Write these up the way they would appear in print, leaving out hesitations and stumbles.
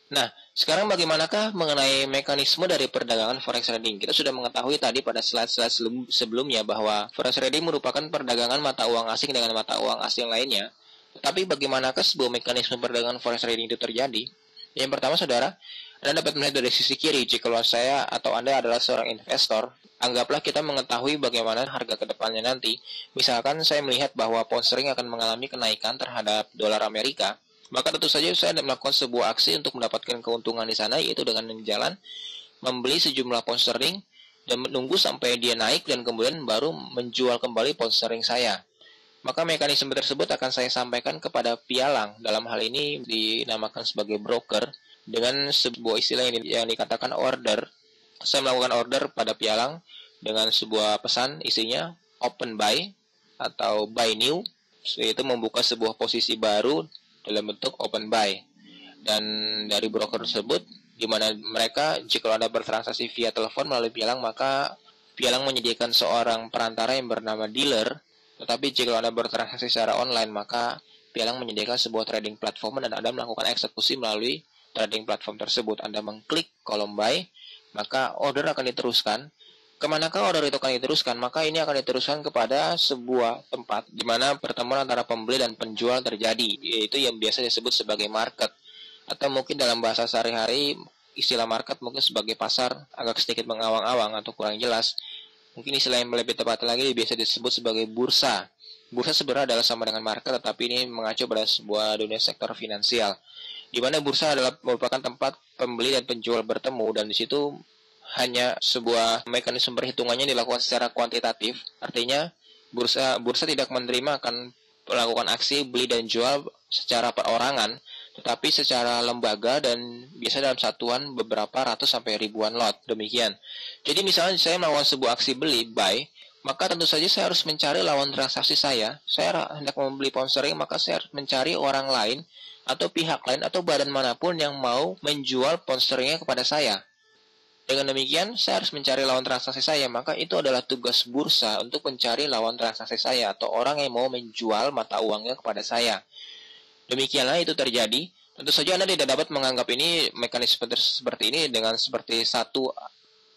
Nah, sekarang bagaimanakah mengenai mekanisme dari perdagangan forex trading? Kita sudah mengetahui tadi pada slide-slide sebelumnya bahwa forex trading merupakan perdagangan mata uang asing dengan mata uang asing lainnya. Tetapi bagaimanakah sebuah mekanisme perdagangan forex trading itu terjadi? Yang pertama, saudara, Anda dapat melihat dari sisi kiri jika saya atau Anda adalah seorang investor. Anggaplah kita mengetahui bagaimana harga kedepannya nanti. Misalkan saya melihat bahwa pound sterling akan mengalami kenaikan terhadap dolar Amerika, maka tentu saja saya melakukan sebuah aksi untuk mendapatkan keuntungan di sana, yaitu dengan jalan membeli sejumlah pound sterling dan menunggu sampai dia naik dan kemudian baru menjual kembali pound sterling saya. Maka mekanisme tersebut akan saya sampaikan kepada pialang, dalam hal ini dinamakan sebagai broker, dengan sebuah istilah yang dikatakan order. Saya melakukan order pada pialang dengan sebuah pesan, isinya open buy atau buy new, yaitu membuka sebuah posisi baru dalam bentuk open buy. Dan dari broker tersebut, di mana mereka, jika Anda bertransaksi via telepon melalui pialang, maka pialang menyediakan seorang perantara yang bernama dealer. Tetapi jika Anda bertransaksi secara online, maka pialang menyediakan sebuah trading platform dan Anda melakukan eksekusi melalui trading platform tersebut. Anda mengklik kolom buy, maka order akan diteruskan. Kemanakah order itu akan diteruskan? Maka ini akan diteruskan kepada sebuah tempat di mana pertemuan antara pembeli dan penjual terjadi, yaitu yang biasa disebut sebagai market. Atau mungkin dalam bahasa sehari-hari, istilah market mungkin sebagai pasar, agak sedikit mengawang-awang atau kurang jelas. Mungkin istilah yang lebih tepat lagi biasa disebut sebagai bursa. Bursa sebenarnya adalah sama dengan market, tetapi ini mengacu pada sebuah dunia sektor finansial, di mana bursa adalah merupakan tempat pembeli dan penjual bertemu, dan di situ hanya sebuah mekanisme perhitungannya dilakukan secara kuantitatif. Artinya bursa tidak menerima akan melakukan aksi beli dan jual secara perorangan, tetapi secara lembaga dan biasa dalam satuan beberapa ratus sampai ribuan lot. Demikian. Jadi misalnya saya melakukan sebuah aksi beli buy, maka tentu saja saya harus mencari lawan transaksi saya. Saya hendak membeli pound sterling, maka saya harus mencari orang lain atau pihak lain atau badan manapun yang mau menjual pound sterlingnya kepada saya. Dengan demikian, saya harus mencari lawan transaksi saya, maka itu adalah tugas bursa untuk mencari lawan transaksi saya atau orang yang mau menjual mata uangnya kepada saya. Demikianlah itu terjadi. Tentu saja Anda tidak dapat menganggap ini mekanisme seperti ini dengan seperti satu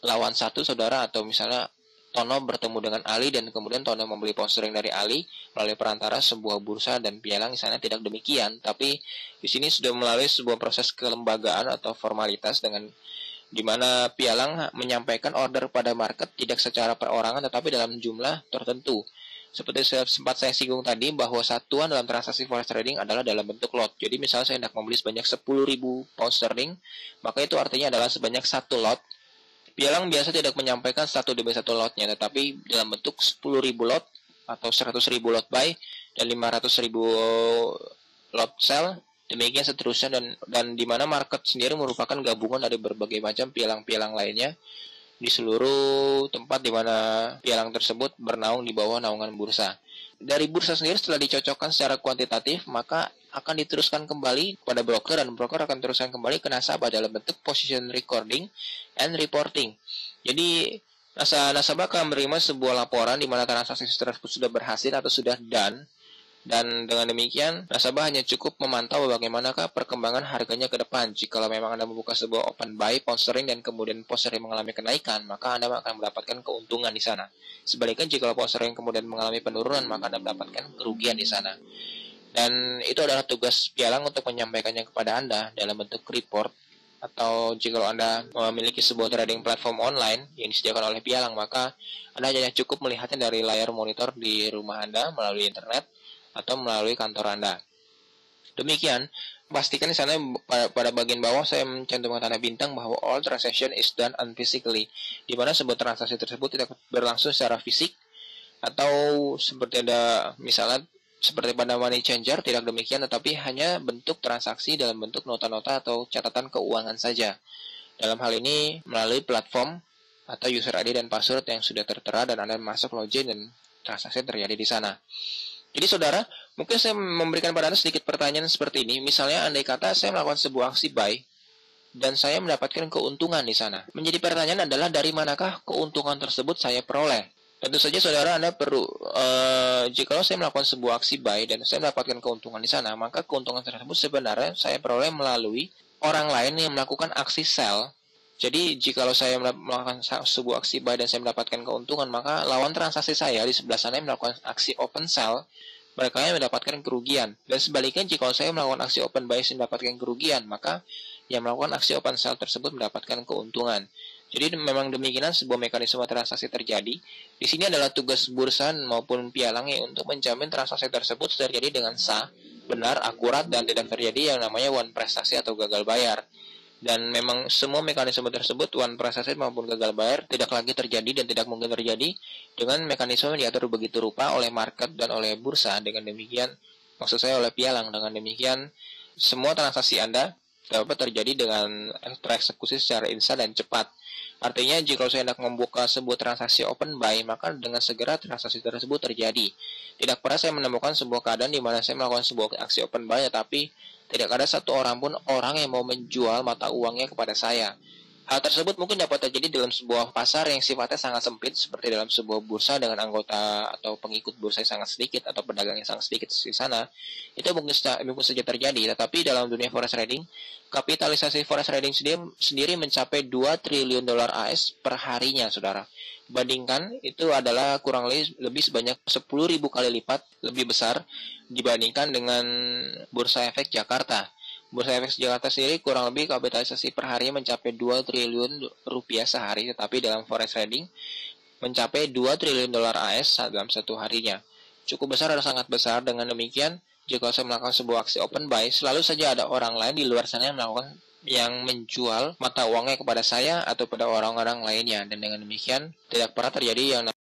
lawan satu, saudara, atau misalnya Tono bertemu dengan Ali dan kemudian Tono membeli pound sterling dari Ali melalui perantara sebuah bursa dan pialang. Di sana tidak demikian, tapi di sini sudah melalui sebuah proses kelembagaan atau formalitas dengan di mana pialang menyampaikan order pada market tidak secara perorangan tetapi dalam jumlah tertentu. Seperti sempat saya singgung tadi bahwa satuan dalam transaksi forex trading adalah dalam bentuk lot. Jadi misalnya saya hendak membeli sebanyak 10.000 pound sterling, maka itu artinya adalah sebanyak satu lot. Pialang biasa tidak menyampaikan satu demi satu lotnya, tetapi dalam bentuk 10.000 lot atau 100.000 lot buy dan 500.000 lot sell. Demikian seterusnya, dan di mana market sendiri merupakan gabungan dari berbagai macam pialang-pialang lainnya di seluruh tempat di mana pialang tersebut bernaung di bawah naungan bursa. Dari bursa sendiri setelah dicocokkan secara kuantitatif, maka akan diteruskan kembali pada broker dan broker akan teruskan kembali ke nasabah dalam bentuk position recording and reporting. Jadi nasabah akan menerima sebuah laporan di mana transaksi tersebut sudah berhasil atau sudah done. Dan dengan demikian, nasabah hanya cukup memantau bagaimanakah perkembangan harganya ke depan. Jika memang Anda membuka sebuah open buy pound sterling dan kemudian pound sterling mengalami kenaikan, maka Anda akan mendapatkan keuntungan di sana. Sebaliknya, jika pound sterling kemudian mengalami penurunan, maka Anda mendapatkan kerugian di sana. Dan itu adalah tugas pialang untuk menyampaikannya kepada Anda dalam bentuk report. Atau jika Anda memiliki sebuah trading platform online yang disediakan oleh pialang, maka Anda hanya cukup melihatnya dari layar monitor di rumah Anda melalui internet atau melalui kantor Anda. Demikian, pastikan di sana pada bagian bawah saya mencantumkan tanda bintang bahwa all transaction is done unphysically, di mana sebuah transaksi tersebut tidak berlangsung secara fisik, atau seperti ada misalnya seperti pada money changer, tidak demikian, tetapi hanya bentuk transaksi dalam bentuk nota-nota atau catatan keuangan saja. Dalam hal ini melalui platform atau user ID dan password yang sudah tertera dan Anda masuk login dan transaksi terjadi di sana. Jadi saudara, mungkin saya memberikan pada Anda sedikit pertanyaan seperti ini. Misalnya andai kata saya melakukan sebuah aksi buy dan saya mendapatkan keuntungan di sana. Menjadi pertanyaan adalah dari manakah keuntungan tersebut saya peroleh? Tentu saja saudara Anda perlu, jika saya melakukan sebuah aksi buy dan saya mendapatkan keuntungan di sana, maka keuntungan tersebut sebenarnya saya peroleh melalui orang lain yang melakukan aksi sell. Jadi jikalau saya melakukan sebuah aksi buy dan saya mendapatkan keuntungan, maka lawan transaksi saya di sebelah sana yang melakukan aksi open sell, mereka yang mendapatkan kerugian. Dan sebaliknya jika saya melakukan aksi open buy dan mendapatkan kerugian, maka yang melakukan aksi open sell tersebut mendapatkan keuntungan. Jadi memang demikian sebuah mekanisme transaksi terjadi. Di sini adalah tugas bursa maupun pialangnya untuk menjamin transaksi tersebut terjadi dengan sah, benar, akurat, dan tidak terjadi yang namanya one prestasi atau gagal bayar. Dan memang semua mekanisme tersebut, one prestasi maupun gagal bayar, tidak lagi terjadi dan tidak mungkin terjadi dengan mekanisme yang diatur begitu rupa oleh market dan oleh bursa. Dengan demikian, maksud saya oleh pialang. Dengan demikian, semua transaksi Anda dapat terjadi dengan tereksekusi secara instan dan cepat. Artinya, jika saya hendak membuka sebuah transaksi open buy, maka dengan segera transaksi tersebut terjadi. Tidak pernah saya menemukan sebuah keadaan di mana saya melakukan sebuah aksi open buy, tetapi tidak ada satu orang pun orang yang mau menjual mata uangnya kepada saya. Hal tersebut mungkin dapat terjadi dalam sebuah pasar yang sifatnya sangat sempit, seperti dalam sebuah bursa dengan anggota atau pengikut bursa yang sangat sedikit atau pedagang yang sangat sedikit di sana. Itu mungkin saja terjadi, tetapi dalam dunia forex trading, kapitalisasi forex trading sendiri mencapai 2 triliun dolar AS per harinya, saudara. Bandingkan, itu adalah kurang lebih sebanyak 10.000 kali lipat lebih besar dibandingkan dengan Bursa Efek Jakarta. Bursa Efek Jakarta sendiri kurang lebih kapitalisasi per hari mencapai 2 triliun rupiah sehari, tetapi dalam forex trading mencapai 2 triliun dolar AS dalam satu harinya. Cukup besar atau sangat besar. Dengan demikian, jika saya melakukan sebuah aksi open buy, selalu saja ada orang lain di luar sana yang menjual mata uangnya kepada saya atau pada orang-orang lainnya. Dan dengan demikian, tidak pernah terjadi yang